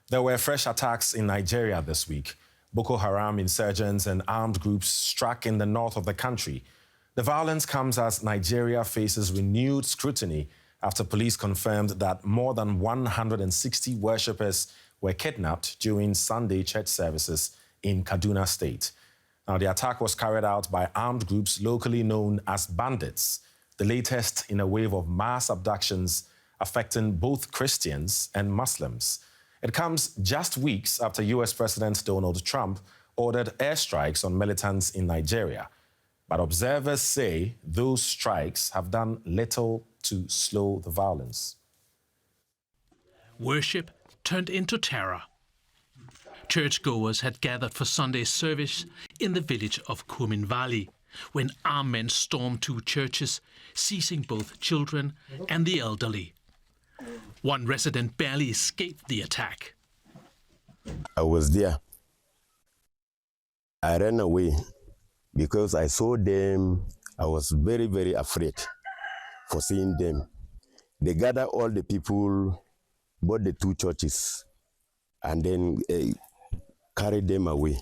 There were fresh attacks in Nigeria this week. Boko Haram insurgents and armed groups struck in the north of the country. The violence comes as Nigeria faces renewed scrutiny after police confirmed that more than 160 worshippers were kidnapped during Sunday church services in Kaduna State. Now, the attack was carried out by armed groups locally known as bandits, the latest in a wave of mass abductions affecting both Christians and Muslims. It comes just weeks after US President Donald Trump ordered airstrikes on militants in Nigeria. But observers say those strikes have done little to slow the violence. Worship turned into terror. Churchgoers had gathered for Sunday's service in the village of Kumin Valley when armed men stormed two churches, seizing both children and the elderly. One resident barely escaped the attack. I was there. I ran away because I saw them. I was very, very afraid for seeing them. They gathered all the people, both the two churches, and then carried them away.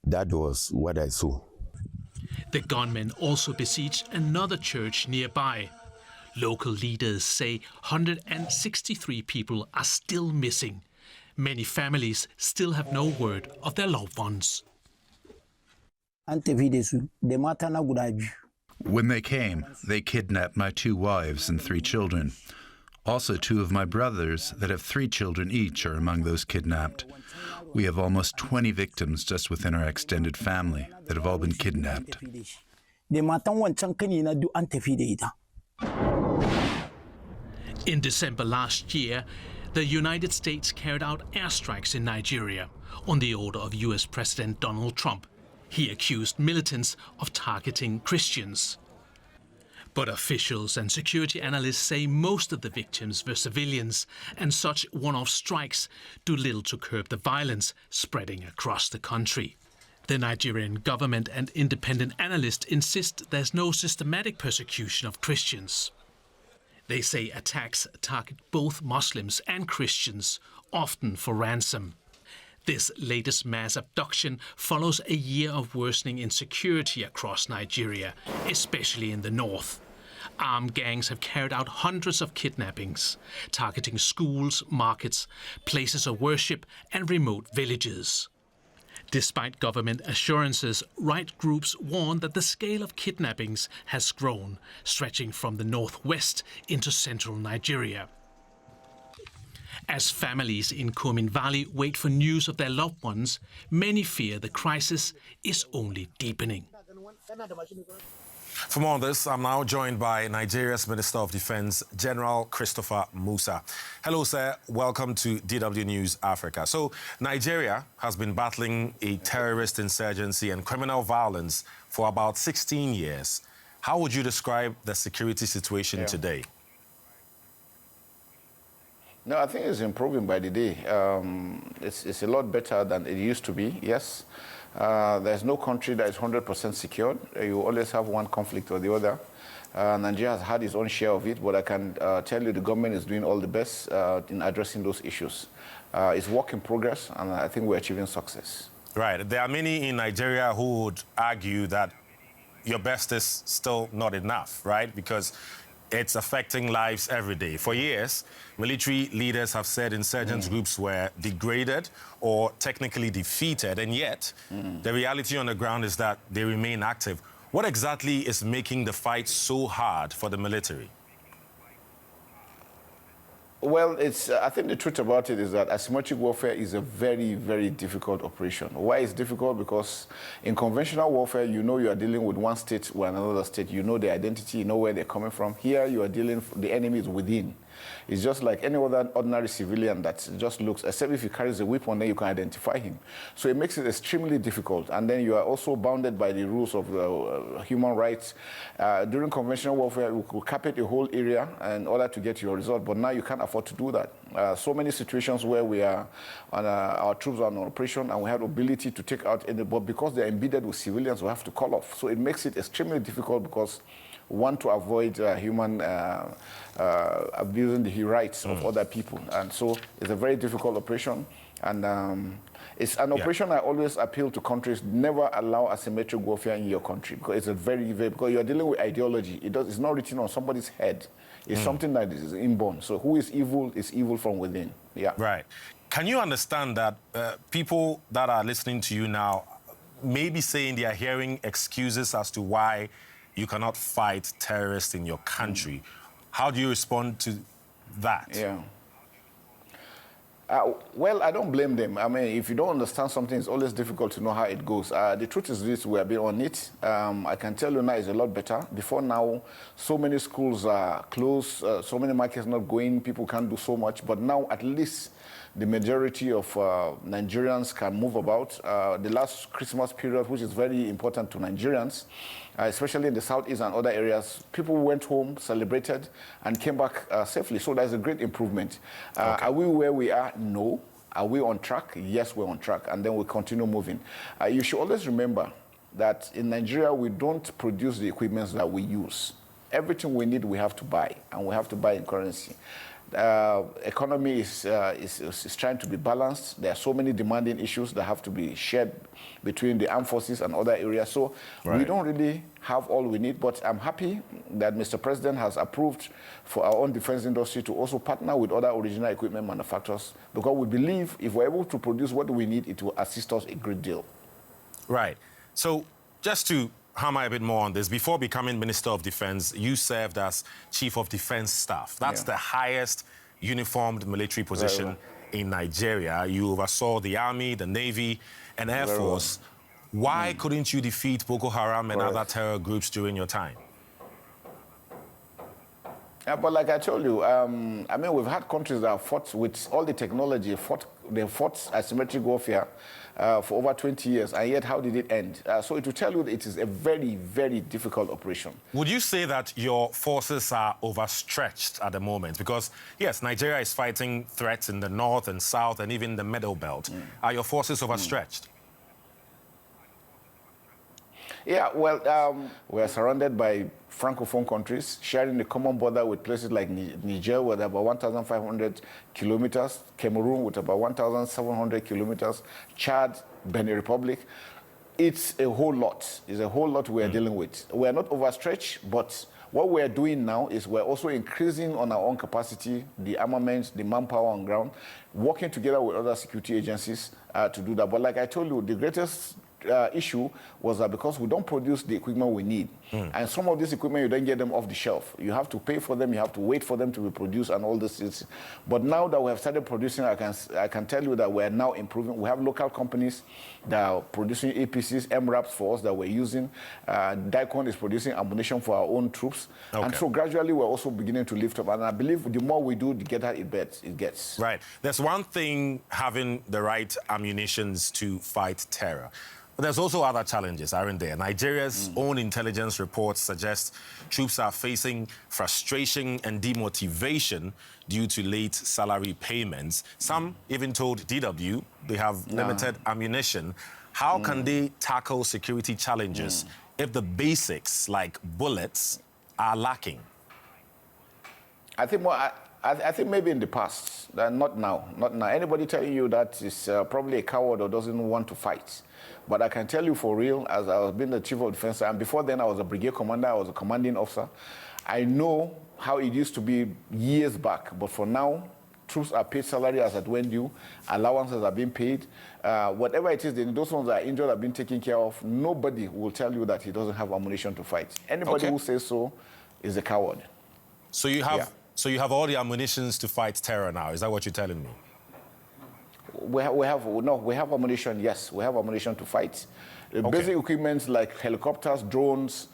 That was what I saw. The gunmen also besieged another church nearby. Local leaders say 163 people are still missing. Many families still have no word of their loved ones. When they came, they kidnapped my 2 wives and 3 children. Also, 2 of my brothers that have 3 children each are among those kidnapped. We have almost 20 victims just within our extended family that have all been kidnapped. In December last year, the United States carried out airstrikes in Nigeria on the order of US President Donald Trump. He accused militants of targeting Christians. But officials and security analysts say most of the victims were civilians, and such one-off strikes do little to curb the violence spreading across the country. The Nigerian government and independent analysts insist there's no systematic persecution of Christians. They say attacks target both Muslims and Christians, often for ransom. This latest mass abduction follows a year of worsening insecurity across Nigeria, especially in the north. Armed gangs have carried out hundreds of kidnappings, targeting schools, markets, places of worship, and remote villages. Despite government assurances, right groups warn that the scale of kidnappings has grown, stretching from the northwest into central Nigeria. As families in Kumin Valley wait for news of their loved ones, many fear the crisis is only deepening. For more on this, I'm now joined by Nigeria's Minister of Defense, General Christopher Musa. Hello, sir. Welcome to DW News Africa. So, Nigeria has been battling a terrorist insurgency and criminal violence for about 16 years. How would you describe the security situation today? No, I think it's improving by the day. It's a lot better than it used to be, yes. There's no country that is 100% secured. You always have one conflict or the other. Nigeria has had its own share of it, but I can tell you the government is doing all the best in addressing those issues. It's work in progress, and I think we're achieving success. Right. There are many in Nigeria who would argue that your best is still not enough, right? Because it's affecting lives every day. For years, military leaders have said insurgent groups were degraded or technically defeated, and yet the reality on the ground is that they remain active. What exactly is making the fight so hard for the military? Well, I think the truth about it is that asymmetric warfare is a very, very difficult operation. Why is difficult? Because in conventional warfare, you know you are dealing with one state or another state. You know their identity, you know where they're coming from. Here, you are dealing, the enemy is within. It's just like any other ordinary civilian that just looks, except if he carries a weapon, then you can identify him. So it makes it extremely difficult. And then you are also bounded by the rules of human rights. During conventional warfare, we could carpet a whole area in order to get your result, but now you can't afford to do that. So many situations where we are on our troops are on operation and we have the ability to take out any, but because they're embedded with civilians, we have to call off. So it makes it extremely difficult because want to avoid abusing the rights of other people. And so it's a very difficult operation. And it's an operation I always appeal to countries, never allow asymmetric warfare in your country, because it's a because you're dealing with ideology. It's not written on somebody's head. It's something that is inborn. So who is evil from within. Yeah. Right. Can you understand that people that are listening to you now may be saying they are hearing excuses as to why you cannot fight terrorists in your country? How do you respond to that? Yeah. Well, I don't blame them. I mean, if you don't understand something, it's always difficult to know how it goes. The truth is this, we have been on it. I can tell you now it's a lot better. Before now, so many schools are closed, so many markets not going, people can't do so much. But now, at least, the majority of Nigerians can move about. The last Christmas period, which is very important to Nigerians, especially in the southeast and other areas, people went home, celebrated, and came back safely. So that's a great improvement. Are we where we are? No. Are we on track? Yes, we're on track. And then we continue moving. You should always remember that in Nigeria, we don't produce the equipment that we use. Everything we need, we have to buy, and we have to buy in currency. Economy is trying to be balanced. There are so many demanding issues that have to be shared between the armed forces and other areas. So we don't really have all we need, but I'm happy that Mr. President has approved for our own defense industry to also partner with other original equipment manufacturers, because we believe if we're able to produce what we need, it will assist us a great deal. Right. So just to hammer a bit more on this, before becoming Minister of Defense, you served as Chief of Defense Staff. That's the highest uniformed military position in Nigeria. You oversaw the Army, the Navy, and Air Force. Why couldn't you defeat Boko Haram and other terror groups during your time? But like I told you, I mean, we've had countries that have fought with all the technology, they fought asymmetric warfare for over 20 years, and yet how did it end? So it will tell you that it is a very, very difficult operation. Would you say that your forces are overstretched at the moment? Because, yes, Nigeria is fighting threats in the north and south and even the Middle Belt. Are your forces overstretched? Yeah, well, we are surrounded by Francophone countries, sharing the common border with places like Niger, with about 1,500 kilometers, Cameroon with about 1,700 kilometers, Chad, Benin Republic. It's a whole lot. It's a whole lot we are dealing with. We are not overstretched, but what we are doing now is we're also increasing on our own capacity, the armaments, the manpower on ground, working together with other security agencies to do that. But like I told you, the greatest issue was that because we don't produce the equipment we need, and some of this equipment, you don't get them off the shelf. You have to pay for them, you have to wait for them to be produced and all this. But now that we have started producing, I can tell you that we are now improving. We have local companies that are producing APCs, MRAPs for us that we're using. Daikon is producing ammunition for our own troops. And so gradually we're also beginning to lift up. And I believe the more we do, the better it gets. Right. There's one thing having the right ammunitions to fight terror. But there's also other challenges, aren't there? Nigeria's own intelligence reports suggest troops are facing frustration and demotivation due to late salary payments. Some even told DW they have limited ammunition. How can they tackle security challenges if the basics, like bullets, are lacking? I think maybe in the past, not now. Not now. Anybody telling you that is probably a coward or doesn't want to fight. But I can tell you for real, as I was being the Chief of Defense, and before then I was a brigade commander, I was a commanding officer. I know how it used to be years back, but for now, troops are paid salary as at when due, allowances are being paid. Whatever it is, those ones that are injured are being taken care of. Nobody will tell you that he doesn't have ammunition to fight. Anybody who says so is a coward. So you have all the ammunitions to fight terror now. Is that what you're telling me? We have ammunition, yes. We have ammunition to fight. Basic equipment like helicopters, drones,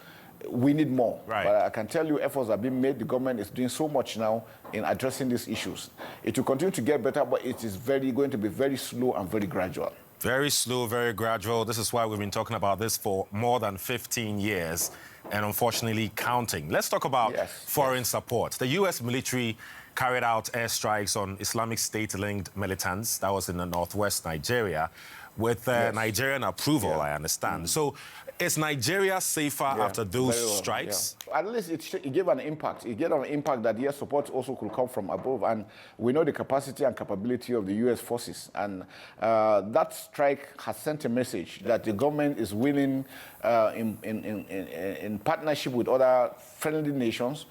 we need more. Right. But I can tell you efforts are being made. The government is doing so much now in addressing these issues. It will continue to get better, but it is going to be very slow and very gradual. Very slow, very gradual. This is why we've been talking about this for more than 15 years and unfortunately counting. Let's talk about foreign support. The U.S. military carried out airstrikes on Islamic State-linked militants. That was in the northwest Nigeria, with Nigerian approval, I understand. So is Nigeria safer after those strikes? At least it gave an impact. It gave an impact that, yes, support also could come from above. And we know the capacity and capability of the U.S. forces. And that strike has sent a message that the government is willing, in partnership with other friendly nations,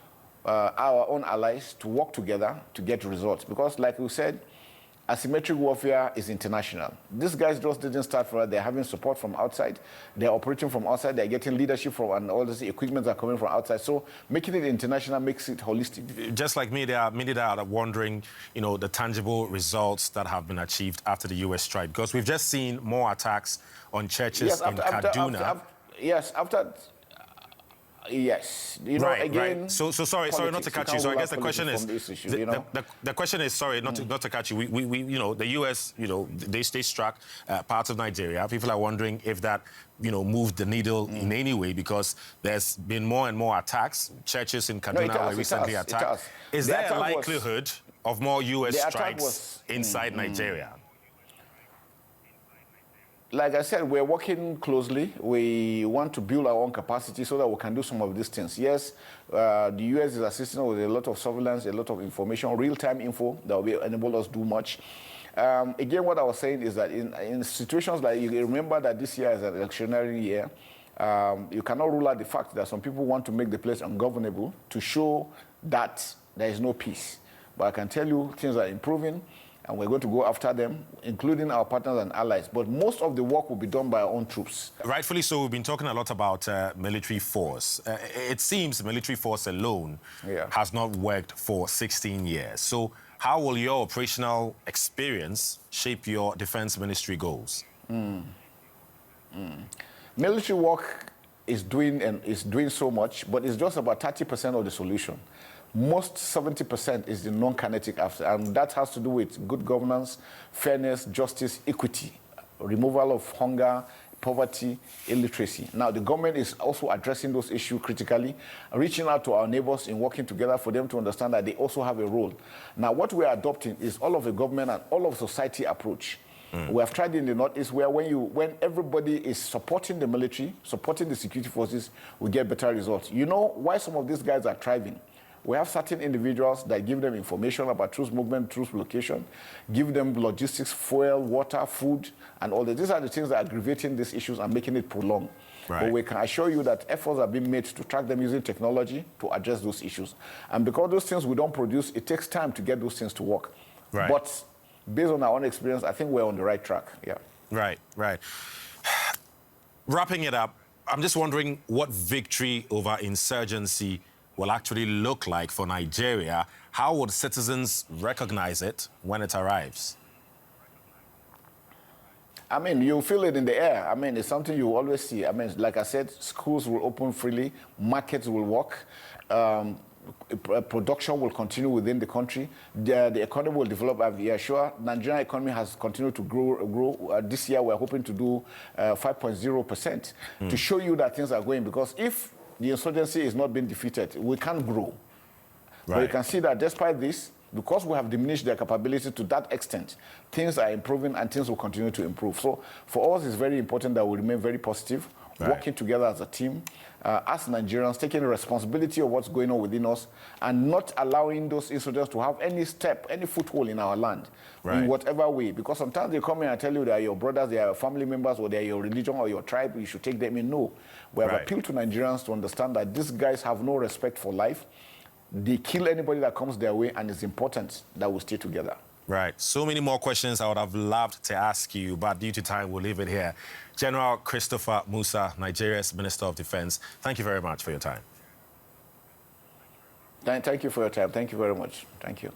our own allies, to work together to get results. Because, like we said, asymmetric warfare is international. These guys just didn't start from it. They're having support from outside. They're operating from outside. They're getting leadership from, and all this equipment are coming from outside. So making it international makes it holistic. Just like me, there are many that are wondering, you know, the tangible results that have been achieved after the U.S. strike. Because we've just seen more attacks on churches in Kaduna. Yes, you know, again. Right. So sorry not to cut you. So I guess the question is, the question is, sorry, not to cut you. We you know, the U.S., you know, they struck parts of Nigeria. People are wondering if that, you know, moved the needle in any way, because there's been more and more attacks. Churches in Kaduna were recently attacked. Is there a likelihood of more U.S. strikes inside Nigeria? Like I said, we're working closely. We want to build our own capacity so that we can do some of these things. Yes, the U.S. is assisting with a lot of surveillance, a lot of information, real-time info that will enable us to do much. Again, what I was saying is that in situations like, you remember that this year is an electionary year, you cannot rule out the fact that some people want to make the place ungovernable to show that there is no peace. But I can tell you things are improving, and we're going to go after them, including our partners and allies. But most of the work will be done by our own troops. Rightfully so, we've been talking a lot about military force. It seems military force alone has not worked for 16 years. So how will your operational experience shape your defense ministry goals? Military work is doing so much, but it's just about 30% of the solution. Most 70% is the non-kinetic after, and that has to do with good governance, fairness, justice, equity, removal of hunger, poverty, illiteracy. Now, the government is also addressing those issues critically, reaching out to our neighbors and working together for them to understand that they also have a role. Now, what we are adopting is all of the government and all of society approach. We have tried in the Northeast where when everybody is supporting the military, supporting the security forces, we get better results. You know why some of these guys are thriving? We have certain individuals that give them information about troops movement, troops location, give them logistics, fuel, water, food, and all that. These are the things that are aggravating these issues and making it prolonged. Right. But we can assure you that efforts are being made to track them using technology to address those issues. And because those things we don't produce, it takes time to get those things to work. Right. But based on our own experience, I think we're on the right track. Yeah. Right. Wrapping it up, I'm just wondering what victory over insurgency will actually look like for Nigeria. How would citizens recognize it when it arrives? I mean, you feel it in the air. I mean, it's something you always see. I mean, like I said, schools will open freely, markets will work, production will continue within the country, the economy will develop. I'm sure Nigerian economy has continued to grow. This year, we're hoping to do 5.0% to show you that things are going, because if the insurgency is not being defeated, we can't grow. Right. But you can see that despite this, because we have diminished their capability to that extent, things are improving and things will continue to improve. So for us, it's very important that we remain very positive, working together as a team, as Nigerians, taking responsibility of what's going on within us and not allowing those insurgents to have any foothold in our land, in whatever way. Because sometimes they come in and tell you they are your brothers, they are your family members, or they are your religion or your tribe, you should take them in. No. We have appealed to Nigerians to understand that these guys have no respect for life. They kill anybody that comes their way, and it's important that we stay together. Right. So many more questions I would have loved to ask you, but due to time, we'll leave it here. General Christopher Musa, Nigeria's Minister of Defense, thank you very much for your time. Thank you for your time. Thank you very much. Thank you.